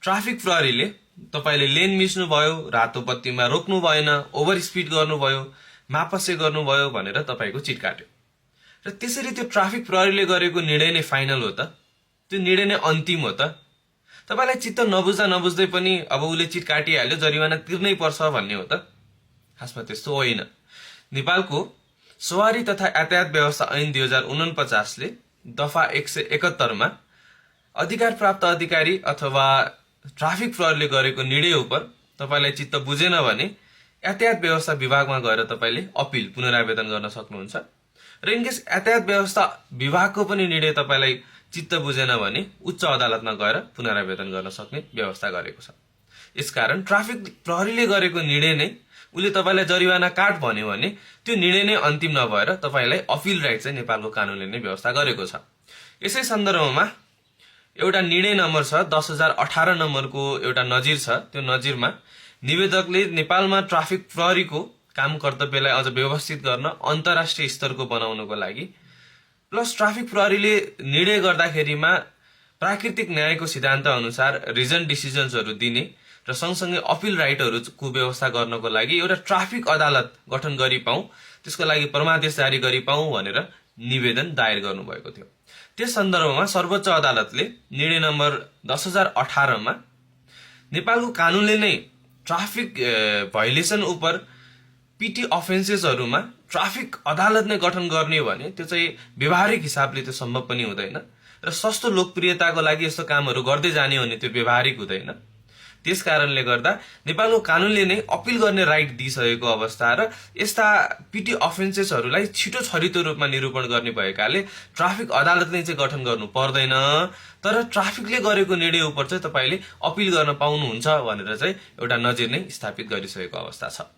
Traffic प्रहरीले तपाईले lane मिच्नु भयो, रातो बत्तीमा रोक्नु भएन, ओभर स्पिड गर्नुभयो, मापसे गर्नुभयो भनेर तपाईको चिट काट्यो। र त्यसरी त्यो ट्राफिक प्रहरीले गरेको निर्णय नै फाइनल हो त? त्यो निर्णय नै अन्तिम हो त? तपाईलाई चित्त नबुझ्दै पनि अब उले चिट काटिहाल्यो, जरिवाना तिर्नै पर्छ भन्ने हो त? खासमा त्यस्तो होइन। नेपालको सवारी तथा यातायात व्यवस्था ऐन 2049 ले दफा 171 मा अधिकार प्राप्त अधिकारी अथवा ट्राफिक प्रहरीले गरेको निर्णय उपर तपाईलाई चित्त बुझेन भने यातायात व्यवस्था विभागमा गएर तपाईले अपिल पुनरावेदन गर्न सक्नुहुन्छ। र इनकेस यातायात व्यवस्था विभागको पनि निर्णय तपाईलाई चित्त बुझेन भने उच्च अदालतमा गएर पुनरावेदन गर्न सक्ने व्यवस्था गरेको छ। यसकारण ट्राफिक प्रहरीले गरेको निर्णय नै उले तपाईलाई जरिवाना काट भन्यो भने त्यो निर्णय नै अन्तिम नभएर तपाईलाई अपिल राइट चाहिँ नेपालको कानूनले नै व्यवस्था गरेको छ। यसै सन्दर्भमा एउटा निर्णय नम्बर छ 10,018 नम्बरको एउटा नजिर छ। त्यो नजिरमा निवेदकले नेपालमा ट्राफिक प्रहरीको काम कर्तव्यलाई अझ व्यवस्थित गर्न अन्तर्राष्ट्रिय स्तरको बनाउनको लागि प्लस ट्राफिक प्रहरीले निर्णय गर्दाखेरिमा प्राकृतिक न्यायको सिद्धान्त अनुसार रिजन डिसिजन्सहरू दिने र सँगसँगै अपिल राइटहरूको व्यवस्था गर्नको लागि एउटा ट्राफिक अदालत गठन गरी पाऊँ, त्यसको लागि परमादेश जारी गरी पाऊँ भनेर निवेदन दायर गर्नुभएको थियो। त्यस सन्दर्भमा सर्वोच्च अदालतले निर्णय नम्बर 10,018 मा नेपालको कानूनले नै ट्राफिक भायोलेसन उपर पीटी अफेन्सेसहरुमा ट्राफिक अदालत नै गठन गर्ने भने त्यो चाहिँ व्यवहारिक हिसाबले त्यो सम्भव पनि हुँदैन र सस्तो लोकप्रियताको लागि यस्तो कामहरु गर्दै जाने हो भने त्यो व्यवहारिक हुँदैन। त्यसकारणले गर्दा नेपालको कानूनले नै अपिल गर्ने राइट दिइसकेको अवस्था र यस्ता पीटी अफेन्सेसहरुलाई छिटो छरितो रूपमा निरूपण गर्ने भएकाले ट्राफिक अदालत नै चाहिँ गठन गर्नु पर्दैन, तर ट्राफिकले गरेको निर्णय उपर चाहिँ तपाईले अपिल गर्न पाउनुहुन्छ भनेर चाहिँ एउटा नजिर नै स्थापित गरिसकेको अवस्था छ।